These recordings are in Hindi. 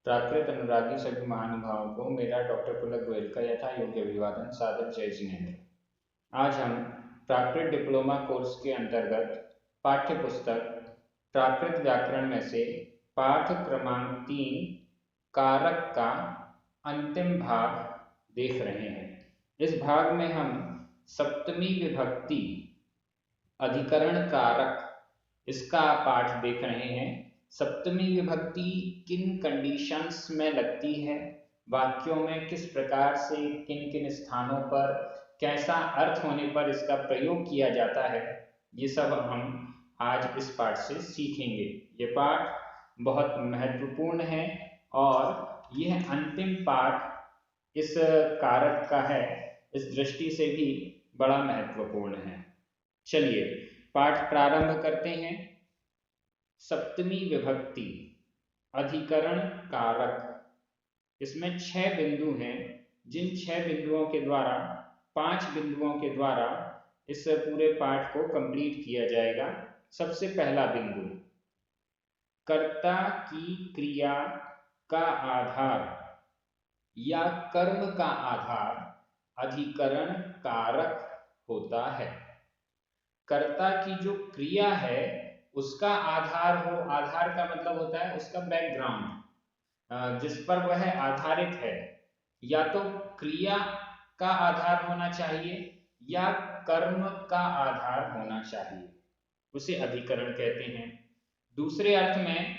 प्राकृत अनुरागी सभी महानुभावों को मेरा डॉक्टर पुलक गोयल का यथा योग्य अभिवादन, सादर जय जिनेन्द्र। आज हम प्राकृत डिप्लोमा कोर्स के अंतर्गत पाठ्य पुस्तक प्राकृत व्याकरण में से पाठ क्रमांक 3 कारक का अंतिम भाग देख रहे हैं। इस भाग में हम सप्तमी विभक्ति अधिकरण कारक इसका पाठ देख रहे हैं। सप्तमी विभक्ति किन कंडीशंस में लगती है, वाक्यों में किस प्रकार से किन किन स्थानों पर कैसा अर्थ होने पर इसका प्रयोग किया जाता है, ये सब हम आज इस पाठ से सीखेंगे। ये पाठ बहुत महत्वपूर्ण है और यह अंतिम पाठ इस कारक का है, इस दृष्टि से भी बड़ा महत्वपूर्ण है। चलिए पाठ प्रारंभ करते हैं। सप्तमी विभक्ति अधिकरण कारक, इसमें 6 बिंदु हैं, जिन 6 बिंदुओं के द्वारा 5 बिंदुओं के द्वारा इस पूरे पाठ को कंप्लीट किया जाएगा। सबसे पहला बिंदु, कर्ता की क्रिया का आधार या कर्म का आधार अधिकरण कारक होता है। कर्ता की जो क्रिया है उसका आधार हो, आधार का मतलब होता है उसका बैकग्राउंड, जिस पर वह आधारित है, या तो क्रिया का आधार होना चाहिए या कर्म का आधार होना चाहिए, उसे अधिकरण कहते हैं। दूसरे अर्थ में,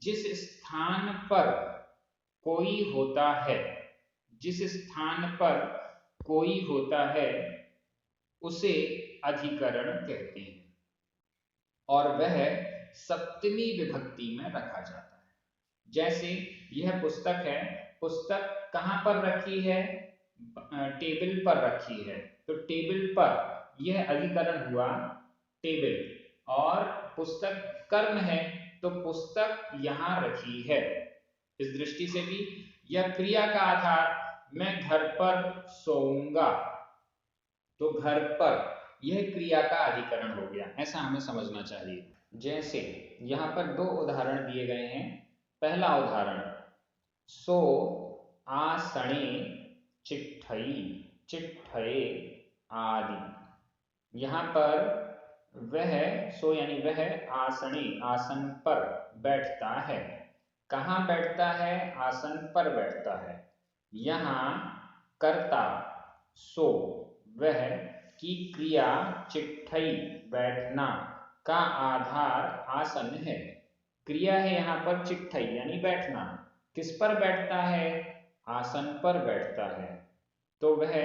जिस स्थान पर कोई होता है, जिस स्थान पर कोई होता है उसे अधिकरण कहते हैं और वह सप्तमी विभक्ति में रखा जाता है। जैसे यह पुस्तक है, पुस्तक कहाँ पर रखी है? टेबल पर रखी है, तो टेबल पर यह अधिकरण हुआ टेबल। और पुस्तक कर्म है तो पुस्तक यहाँ रखी है। इस दृष्टि से भी यह क्रिया का आधार, मैं घर पर सोऊंगा, तो घर पर यह क्रिया का अधिकरण हो गया, ऐसा हमें समझना चाहिए। जैसे यहाँ पर 2 उदाहरण दिए गए हैं। पहला उदाहरण, सो आसने चिट्ठई चिट्ठये आदि। यहाँ पर वह, सो यानी वह, आसने आसन पर बैठता है। कहाँ बैठता है? आसन पर बैठता है। यहाँ कर्ता सो, वह की क्रिया चिट्ठई बैठना का आधार आसन है। क्रिया है यहाँ पर चिट्ठई यानी बैठना। किस पर बैठता है? आसन पर बैठता है, तो वह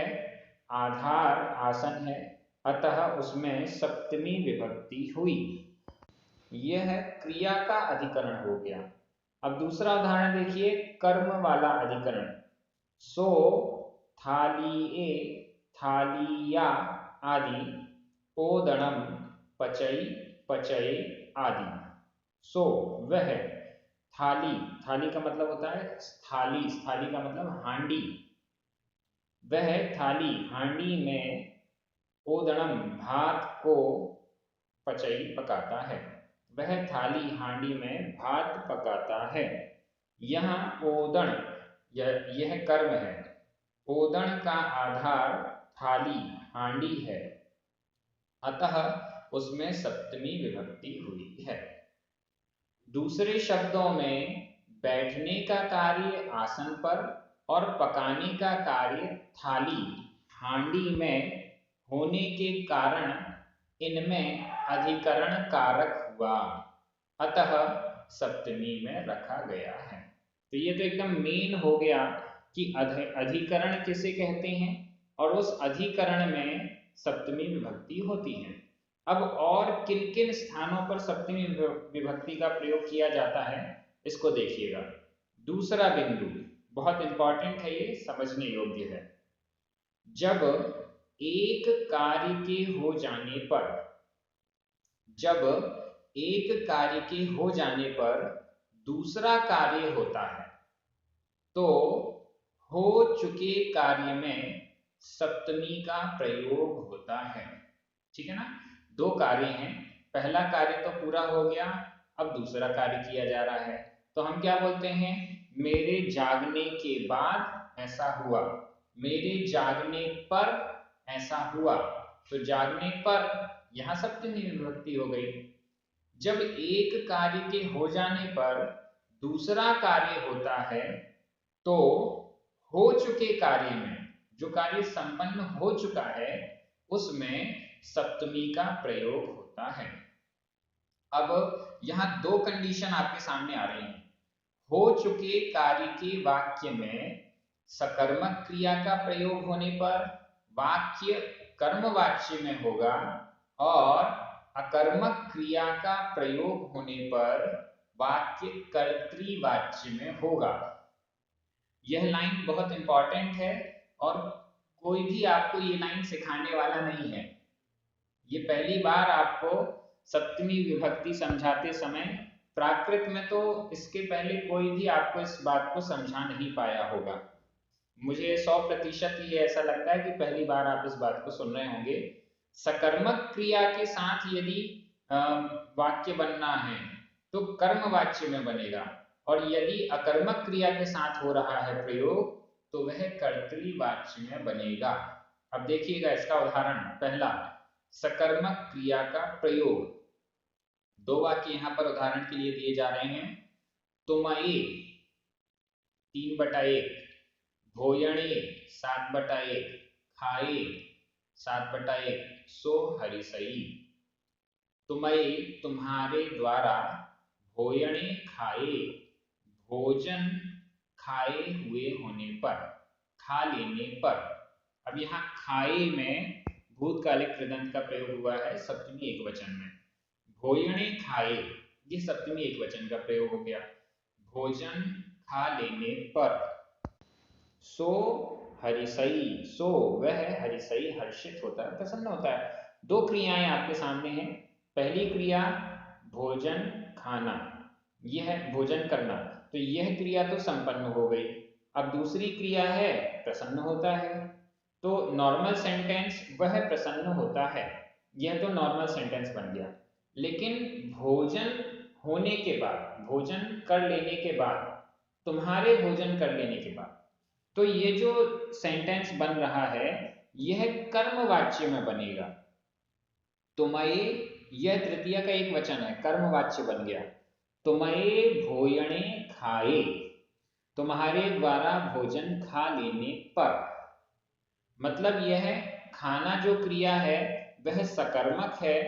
आधार आसन है, अतः उसमें सप्तमी विभक्ति हुई। यह क्रिया का अधिकरण हो गया। अब दूसरा उदाहरण देखिए, कर्म वाला अधिकरण। सो थालिए थालिया आदि ओदणम पचई पचये आदि। सो वह, थाली, थाली का मतलब होता है थाली, थाली का मतलब हांडी। वह थाली हांडी में ओदणम भात को पचई पकाता है। वह थाली हांडी में भात पकाता है। यहाँ ओदण यह कर्म है, ओदण का आधार थाली हांडी है, अतः उसमें सप्तमी विभक्ति हुई है। दूसरे शब्दों में, बैठने का कार्य आसन पर और पकाने का कार्य थाली हांडी में होने के कारण इनमें अधिकरण कारक हुआ, अतः सप्तमी में रखा गया है। तो ये तो एकदम मेन हो गया कि अधिकरण किसे कहते हैं और उस अधिकरण में सप्तमी विभक्ति होती है। अब और किन किन स्थानों पर सप्तमी विभक्ति का प्रयोग किया जाता है, इसको देखिएगा। दूसरा बिंदु बहुत इंपॉर्टेंट है, ये समझने योग्य है। जब एक कार्य के हो जाने पर, जब एक कार्य के हो जाने पर दूसरा कार्य होता है, तो हो चुके कार्य में सप्तमी का प्रयोग होता है। ठीक है ना? 2 कार्य हैं, पहला कार्य तो पूरा हो गया, अब दूसरा कार्य किया जा रहा है, तो हम क्या बोलते हैं? मेरे जागने के बाद ऐसा हुआ, मेरे जागने पर ऐसा हुआ। तो जागने पर यहां सप्तमी विभक्ति हो गई। जब एक कार्य के हो जाने पर दूसरा कार्य होता है तो हो चुके कार्य में, जो कार्य संपन्न हो चुका है उसमें सप्तमी का प्रयोग होता है। अब यहां दो कंडीशन आपके सामने आ रही हैं। हो चुके कार्य के वाक्य में सकर्मक क्रिया का प्रयोग होने पर वाक्य कर्मवाच्य में होगा और अकर्मक क्रिया का प्रयोग होने पर वाक्य कर्तृवाच्य में होगा। यह लाइन बहुत इंपॉर्टेंट है और कोई भी आपको ये लाइन सिखाने वाला नहीं है। ये पहली बार आपको सप्तमी विभक्ति समझाते समय, प्राकृत में तो इसके पहले कोई भी आपको इस बात को समझा नहीं पाया होगा। मुझे 100% ये ऐसा लगता है कि पहली बार आप इस बात को सुन रहे होंगे। सकर्मक क्रिया के साथ यदि वाक्य बनना है तो कर्मवाच्य में बनेगा और यदि अकर्मक क्रिया के साथ हो रहा है प्रयोग तो वह कर्तृवाच्य में बनेगा। अब देखिएगा इसका उदाहरण। पहला, सकर्मक क्रिया का प्रयोग। दो वाक्य यहां पर उदाहरण के लिए दिए जा रहे हैं। तुमये 3/1, भोजने 7/1, खाए 7/1, सो हरिसई। तुमये तुम्हारे द्वारा, भोजने खाए भोजन खाए हुए होने पर, खा लेने पर। अब यहाँ खाए में भूतकालिक कृदंत का प्रयोग हुआ है सप्तमी एकवचन में। भोजने खाए ये सप्तमी एकवचन का प्रयोग हो गया। भोजन खा लेने पर। सो हरिसई, सो वह हरिसई हर्षित होता है, प्रसन्न होता है। दो क्रियाएं आपके सामने हैं। पहली क्रिया भोजन खाना, यह भोजन करना, तो यह क्रिया तो संपन्न हो गई। अब दूसरी क्रिया है प्रसन्न होता है, तो नॉर्मल सेंटेंस वह प्रसन्न होता है, यह तो नॉर्मल सेंटेंस बन गया। लेकिन भोजन होने के बाद, भोजन कर लेने के बाद, तुम्हारे भोजन कर लेने के बाद, तो ये जो सेंटेंस बन रहा है यह कर्मवाच्य में बनेगा। तुमये, यह तृतीया का एक वचन है, कर्मवाच्य बन गया। तुमये भोजने खाए, तुम्हारे द्वारा भोजन खा लेने पर। मतलब यह खाना जो क्रिया है वह सकर्मक है,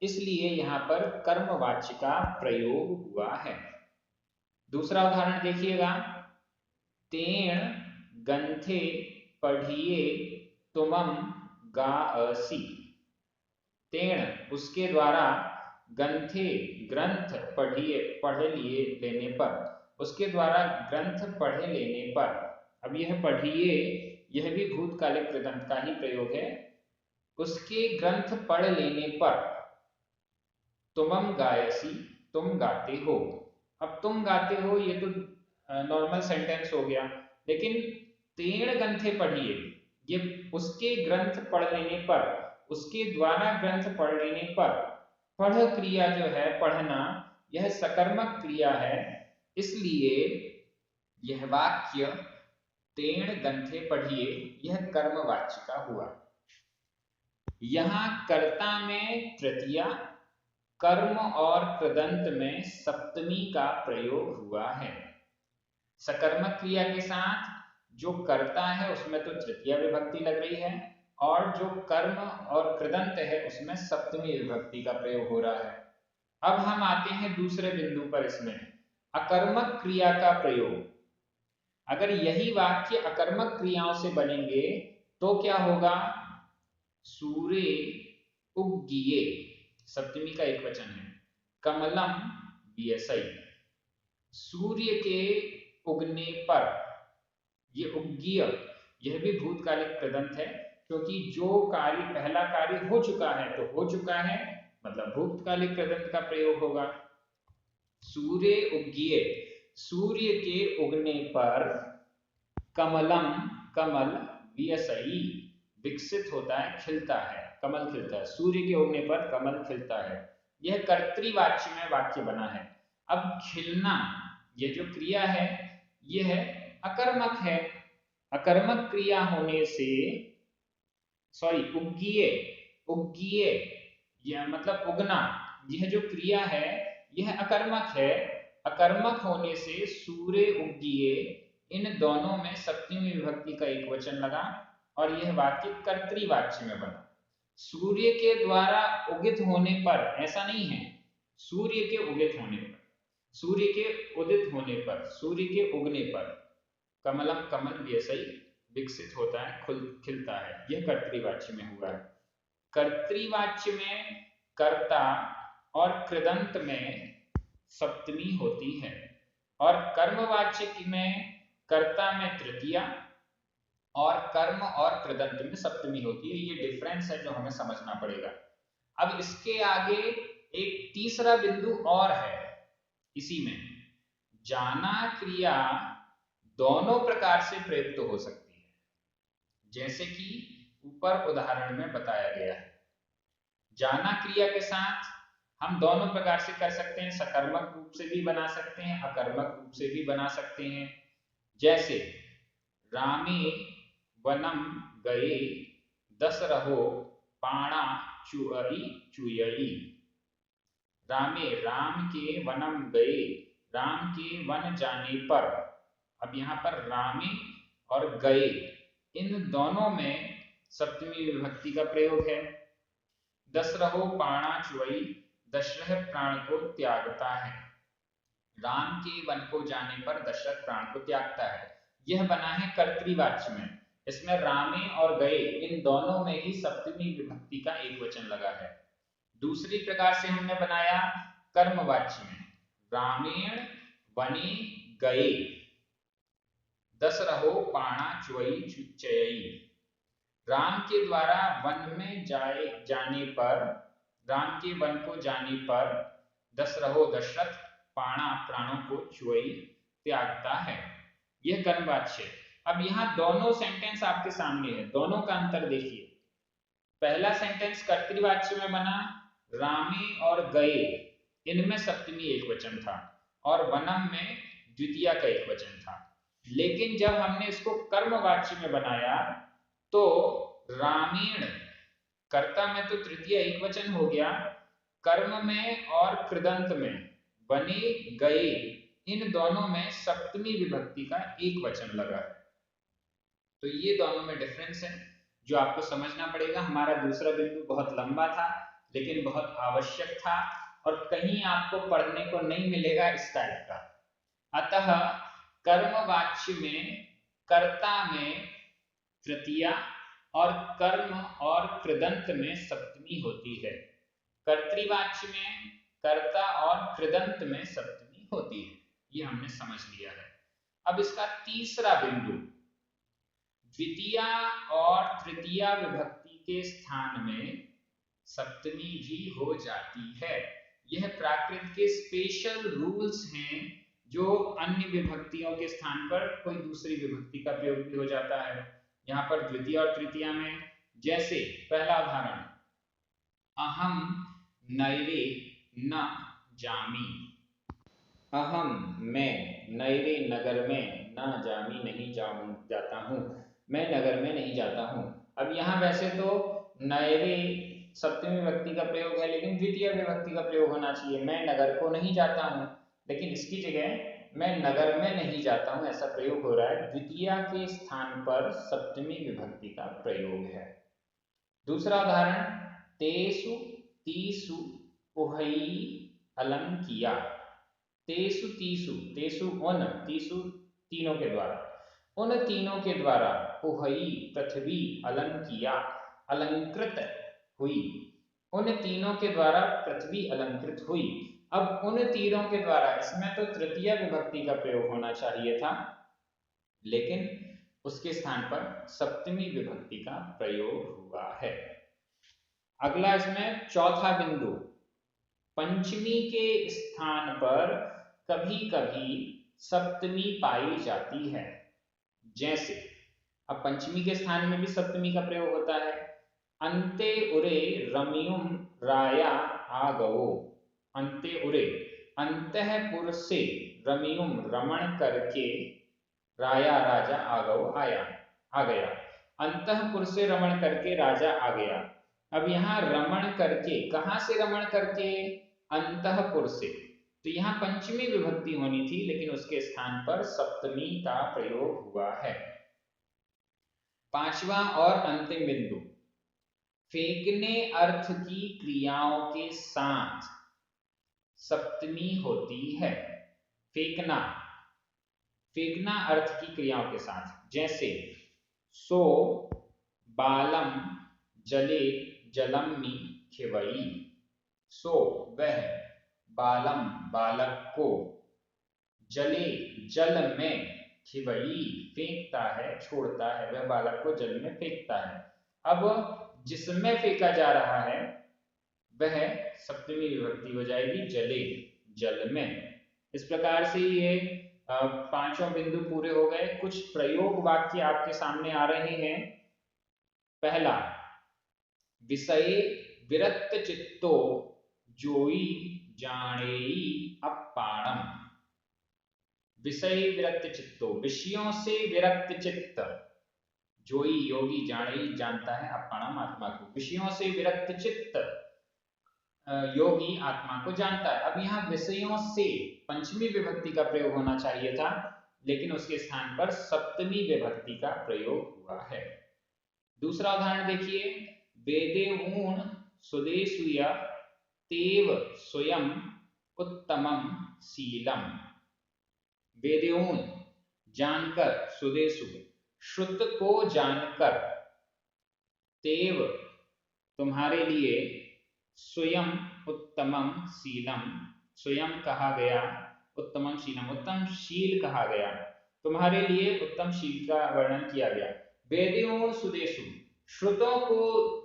इसलिए यहां पर कर्मवाच्य का प्रयोग हुआ है। दूसरा उदाहरण देखिएगा। तेण गंथे पढ़िए तुमम गासी। तेण उसके द्वारा, गंथे ग्रंथ पढ़िए पढ़ लिए लेने पर, उसके द्वारा ग्रंथ पढ़े लेने पर। अब यह पढ़िए यह भी भूतकालिक कृदंत का ही प्रयोग है। उसके ग्रंथ पढ़ लेने पर, तुमम गायसी तुम गाते हो। अब तुम गाते हो ये तो नॉर्मल सेंटेंस हो गया, लेकिन तेण ग्रंथे पढ़िए ये उसके ग्रंथ पढ़ लेने पर, उसके द्वारा ग्रंथ पढ़ लेने पर। पढ़ क्रिया जो है पढ़ना, यह सकर्मक क्रिया है, इसलिए यह वाक्य तेण ग्रंथे पढ़िए यह कर्मवाच्य का हुआ। यहां कर्ता में तृतीया, कर्म और कृदंत में सप्तमी का प्रयोग हुआ है। सकर्मक क्रिया के साथ जो कर्ता है उसमें तो तृतीया विभक्ति लग रही है और जो कर्म और कृदंत है उसमें सप्तमी विभक्ति का प्रयोग हो रहा है। अब हम आते हैं दूसरे बिंदु पर, इसमें अकर्मक क्रिया का प्रयोग। अगर यही वाक्य अकर्मक क्रियाओं से बनेंगे तो क्या होगा? सूर्य उग्गिये, सप्तमी का एक वचन है। कमलम बियसई, सूर्य के उगने पर। ये उग्गिय यह भी भूतकालिक कृदंत है, क्योंकि जो कार्य पहला कार्य हो चुका है तो हो चुका है, मतलब भूतकालिक कृदंत का प्रयोग होगा। सूर्य उग्गिये, सूर्य के उगने पर। कमलम, कमल, वियसई विकसित होता है, खिलता है, कमल खिलता है। सूर्य के उगने पर कमल खिलता है, यह कर्तृवाच्य में वाक्य बना है। अब खिलना, ये जो क्रिया है यह अकर्मक है। अकर्मक क्रिया होने से उग्गीय, उग्गीय यह मतलब उगना, यह जो क्रिया है यह अकर्मक है। अकर्मक होने से सूर्य उग्गीय, इन दोनों में सप्तमी विभक्ति का एक वचन लगा और यह वाक्य कर्तृवाच्य में बना। सूर्य के द्वारा उदित होने पर, ऐसा नहीं है, सूर्य के उदित होने पर, सूर्य के उदित होने पर, सूर्य के उगने पर कमलम, कमल व्यसई विकसित होता है, खिलता है, यह कर्तृवाच्य में हुआ है। कर्तृवाच्य में कर्ता और कृदंत में सप्तमी होती है और कर्मवाच्य में कर्ता में तृतीया और कर्म और कृदंत में सप्तमी होती है। ये डिफरेंस है जो हमें समझना पड़ेगा। अब इसके आगे एक तीसरा बिंदु और है इसी में, जाना क्रिया दोनों प्रकार से प्रयुक्त हो सकती है, जैसे कि ऊपर उदाहरण में बताया गया है। जाना क्रिया के साथ हम दोनों प्रकार से कर सकते हैं, सकर्मक रूप से भी बना सकते हैं, अकर्मक रूप से भी बना सकते हैं। जैसे रामे वनम गए दशरहो पाणा चुअई चुयई। रामे, राम के वनम गए, राम के वन जाने पर, अब यहाँ पर रामे और गए इन दोनों में सप्तमी विभक्ति का प्रयोग है। दशरहो पाणा चुअई, दशरथ प्राण को त्यागता है। राम के वन को जाने पर दशरथ प्राण को त्यागता है, यह बना है कर्तृवाच्य में। इसमें रामे और गए इन दोनों में ही सप्तमी विभक्ति का एक वचन लगा है। दूसरी प्रकार से हमने बनाया कर्मवाच्य में, रामेण वने गए दशरहो पाणा चुअई चयई। राम के द्वारा वन में जाने पर, राम के वन को जाने पर दशरहो दशरथ पाणा प्राणों को चुअई त्यागता है, यह कर्मवाच्य। अब यहाँ दोनों सेंटेंस आपके सामने है, दोनों का अंतर देखिए। पहला सेंटेंस कर्तृवाच्य में बना, रामे और गए इनमें सप्तमी एक वचन था और वनम में द्वितीय का एक वचन था। लेकिन जब हमने इसको कर्मवाच्य में बनाया तो रामेण कर्ता में तो तृतीय एक वचन हो गया, कर्म में और कृदंत में बने गए इन दोनों में सप्तमी विभक्ति का एक वचन लगा है। तो ये दोनों में डिफरेंस है जो आपको समझना पड़ेगा। हमारा दूसरा बिंदु बहुत लंबा था लेकिन बहुत आवश्यक था और कहीं आपको पढ़ने को नहीं मिलेगा इस टाइप का। अतः कर्मवाच्य में कर्ता में तृतीया और कर्म और कृदंत में सप्तमी होती है। कर्तृवाच्य में कर्ता और कृदंत में सप्तमी होती है, ये हमने समझ लिया है। अब इसका तीसरा बिंदु, द्वितीया और तृतीया विभक्ति के स्थान में सप्तमी भी हो जाती है। यह प्राकृत के स्पेशल रूल्स हैं जो अन्य विभक्तियों के स्थान पर कोई दूसरी विभक्ति का प्रयोग भी हो जाता है। यहाँ पर द्वितीय और तृतीया में, जैसे पहला उदाहरण, अहम नैरे न जामी। अहम मैं, नैरे नगर में, न जामी नहीं जाता हूँ, मैं नगर में नहीं जाता हूँ। अब यहाँ वैसे तो नैरे सप्तमी विभक्ति का प्रयोग है लेकिन द्वितीय विभक्ति का प्रयोग होना चाहिए, मैं नगर को नहीं जाता हूँ, लेकिन इसकी जगह मैं नगर में नहीं जाता हूँ ऐसा प्रयोग हो रहा है। द्वितीय के स्थान पर सप्तमी विभक्ति का प्रयोग है। दूसरा उदाहरण, तेसु तीसु उहई अलम किया। तेसु तीसु, तेसु उन, तीसु तीनों के द्वारा, उन तीनों के द्वारा उहई पृथ्वी अलम किया अलंकृत हुई, उन तीनों के द्वारा पृथ्वी अलंकृत हुई। अब उन तीनों के द्वारा, इसमें तो तृतीय विभक्ति का प्रयोग होना चाहिए था लेकिन उसके स्थान पर सप्तमी विभक्ति का प्रयोग हुआ है। अगला इसमें चौथा बिंदु, पंचमी के स्थान पर कभी कभी सप्तमी पाई जाती है। जैसे अब पंचमी के स्थान में भी सप्तमी का प्रयोग होता है, अंते उरे रमियुम राया आगवो। अंते उरे, अंतःपुर से रमियुम रमण करके राया राजा आगो आया, आ गया। अंतःपुर से रमण करके राजा आ गया। अब यहाँ रमण करके, कहाँ से रमण करके? अंतःपुर से। तो यहाँ पंचमी विभक्ति होनी थी, लेकिन उसके स्थान पर सप्तमी का प्रयोग हुआ है। पांचवा और अंतिम बिंदु, फेंकने अर्थ की क्रियाओं के साथ सप्तमी होती है। फेंकना, फेंकना अर्थ की क्रियाओं के साथ, जैसे सो बालम जले जलम्मि खिवई। सो वह, बालम बालक को, जले जल में, खिवई फेंकता है, छोड़ता है, वह बालक को जल में फेंकता है। अब जिसमें फेंका जा रहा है वह सप्तमी विभक्ति हो जाएगी, जले, जल में। इस प्रकार से ये पांचों बिंदु पूरे हो गए। कुछ प्रयोग वाक्य आपके सामने आ रहे हैं। पहला, विषये विरक्त चित्तो जोई जानेई अप्पाणम। विषय विरक्त चित्तो, विषयों से विरक्त चित्त, जोई योगी, जानेई जानता है, अप्पाणम आत्मा को। विषयों से विरक्त चित्त योगी आत्मा को जानता है। अब यहाँ विषयों से पंचमी विभक्ति का प्रयोग होना चाहिए था, लेकिन उसके स्थान पर सप्तमी विभक्ति का प्रयोग हुआ है। दूसरा उदाहरण देखिए, वेदेऊन सुदेशुया तेव स्वयं उत्तमम शीलम। वेदेऊन जानकर, सुदेशु श्रुत को जानकर, तेव तुम्हारे लिए, स्वयं उत्तमम शीलम स्वयं कहा गया, उत्तमम शीलम उत्तम शील कहा गया, तुम्हारे लिए उत्तम शील का वर्णन किया गया। वेदेऊन सुदेशु, श्रुतों को,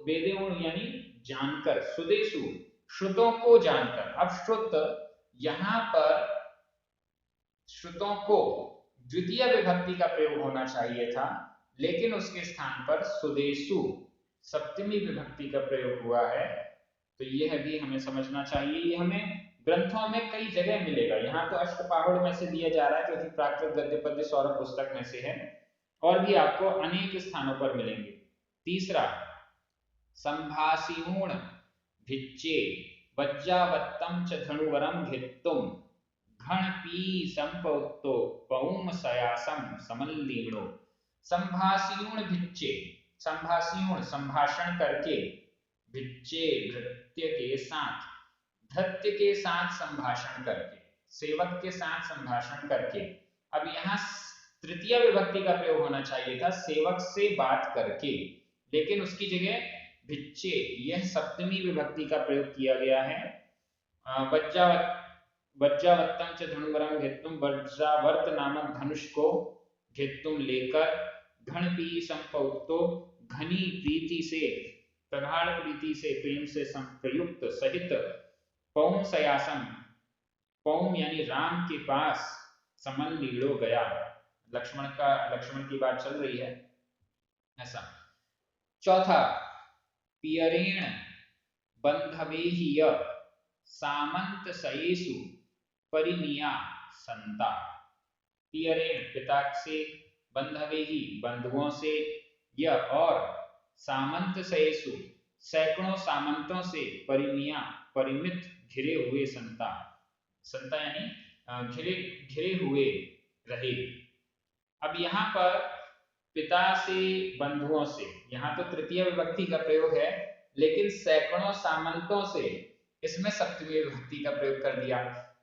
वेदेऊन यानी जानकर, सुदेशु श्रुतों को जानकर। अब श्रुत, यहां पर श्रुतों को द्वितीय विभक्ति का प्रयोग होना चाहिए था, लेकिन उसके स्थान पर सुदेशु सप्तमी विभक्ति का प्रयोग हुआ है। तो यह भी हमें समझना चाहिए। ये हमें ग्रंथों में कई जगह मिलेगा। यहाँ तो अष्टपाहुड़ में से दिया जा रहा है, क्योंकि प्राकृत गद्य पद्य सौरभ पुस्तक में से है, और भी आपको अनेक स्थानों पर मिलेंगे। तीसरा, संभाषिऊण भिच्चे वज्जावत्तम च धनुवरम धित्तुम घणपी संपौत्तो पौम सयासम समल्लीणो। संभाषिऊण भिच्चे, संभाषिऊण संभाषण करके, भिच्चे भृत्य के साथ, भृत्य के साथ संभाषण करके, सेवक के साथ संभाषण करके। अब यहाँ तृतीय विभक्ति का प्रयोग होना चाहिए था, सेवक से बात करके, लेकिन उसकी जगह भिच्चे, यह सप्तमी विभक्ति का प्रयोग किया गया है। वज्रावत्तम च धनुवरम घेत्तुम, वज्रावर्त नामक धनुष को घेत्तुम लेकर, घणपी संपौत्तो घनी प्रीति से, प्रगाढ़ प्रीति से, प्रेम से संप्रयुक्त सहित, पौम सयासम, पौम यानी राम के पास, समन लीड़ो गया, लक्ष्मण की बात चल रही है ऐसा। चौथा, पियरेण बंधवेहि सामंत सयेषु परिनिया संता। पियरेण पिता से, बंधवेहि बंधुओं से, य और सामंत सयेषु सैकड़ों सामंतों से, परिनिया परिमित घिरे हुए संता, संता यानी घिरे हुए रहे। अब यहाँ पर पिता से, बंधुओं से, यहाँ तो तृतीय विभक्ति का प्रयोग है, लेकिन सैकड़ों सामंतों से, इसमें सप्तमी विभक्ति का प्रयोग कर दिया।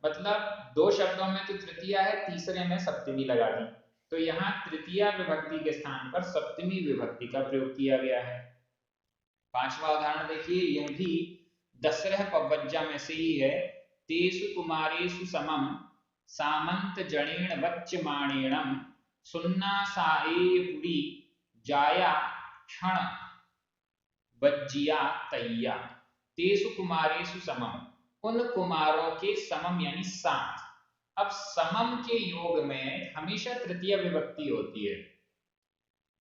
मतलब दो शब्दों में तो तृतीया है, तीसरे में सप्तमी लगा दी। तो यहाँ तृतीय विभक्ति के स्थान पर सप्तमी विभक्ति का प्रयोग किया गया है। पांचवा उदाहरण देखिए, यह भी दशरह पवज्जा में से ही है। तेषु कुमारेषु समम सामंत जनेन वच्यमाणेनम सुन्ना साएपुरी जाया क्षण वज्जिया तैया। तेषु कुमारेषु समम, उन कुमारों के, समम यानी साथ। अब समम के योग में हमेशा तृतीय विभक्ति होती है,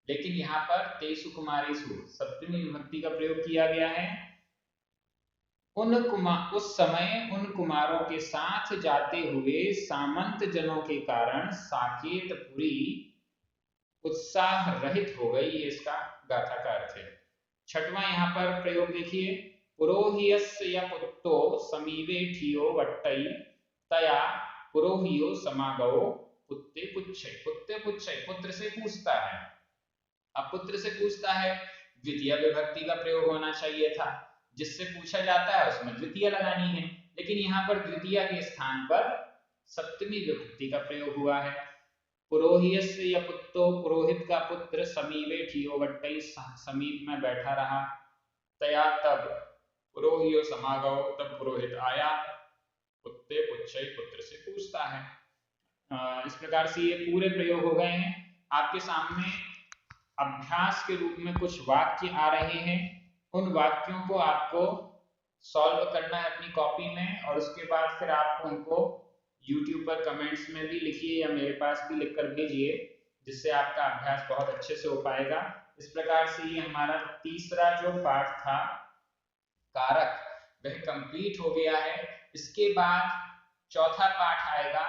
लेकिन यहाँ पर तेषु कुमारेषु सप्तमी विभक्ति का प्रयोग किया गया है। उस समय उन कुमारों के साथ जाते हुए सामंत जनों के कारण साकेतपुरी उत्साह रहित हो गई, ये इसका गाथा का अर्थ है। छठवां यहाँ पर प्रयोग देखिए, पुरोहियस्य य पुत्रो समीवे ठियो वट्टई तया पुरोहियो समागवो पुत्ते पुच्छै। पुत्ते पुच्छै पुत्र से पूछता है। अब पुत्र से पूछता है, द्वितीय विभक्ति का प्रयोग होना चाहिए था, जिससे पूछा जाता है उसमें द्वितीय लगानी है, लेकिन यहाँ पर द्वितीय के स्थान पर सप्तमी विभक्ति का प्रयोग हुआ है। पुरोहियस्य य पुत्रो, पुरोहित का पुत्र समीपे ठियो वट्टई, समीप में बैठा रहा, तया तब पुरोहियो समागव, तब पुरोहित आया, पुत्ते पुच्छै पुत्र से पूछता है। इस प्रकार से ये पूरे प्रयोग हो गए हैं। आपके सामने अभ्यास के रूप में कुछ वाक्य आ रहे हैं, उन वाक्यों को आपको सॉल्व करना है अपनी कॉपी में, और उसके बाद फिर आप उनको YouTube पर कमेंट्स में भी लिखिए या मेरे पास भी लिखकर भेजिए, जिससे आपका अभ्यास बहुत अच्छे से हो पाएगा। इस प्रकार से ये हमारा तीसरा जो पाठ था कारक, वह कंप्लीट हो गया है। इसके बाद चौथा पाठ आएगा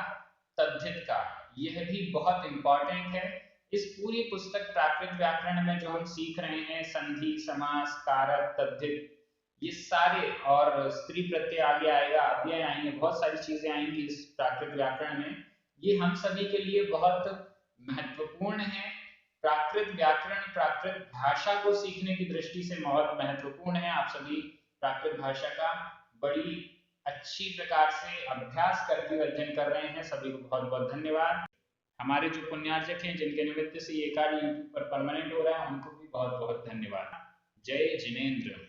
तद्धित का। यह भी बहुत इंपॉर्टेंट है। इस पूरी पुस्तक प्राकृत व्याकरण में जो हम सीख रहे हैं, संधि, समास, कारक, तद्धित, ये सारे, और स्त्री प्रत्यय आगे आएगा, अव्यय आएंगे, बहुत सारी चीजें आएंगी इस प्राकृत व्याकरण में। ये हम सभी के लिए बहुत महत्वपूर्ण है। प्राकृत व्याकरण प्राकृत भाषा को सीखने की दृष्टि से बहुत महत्वपूर्ण है। आप सभी प्राकृत भाषा का बड़ी अच्छी प्रकार से अभ्यास करते हुए अध्ययन कर रहे हैं। सभी को बहुत बहुत धन्यवाद। हमारे जो पुण्यार्चक हैं, जिनके निमित्त से ये कार्य यूट्यूब पर परमानेंट हो रहा है, उनको भी बहुत बहुत धन्यवाद। जय जिनेंद्र।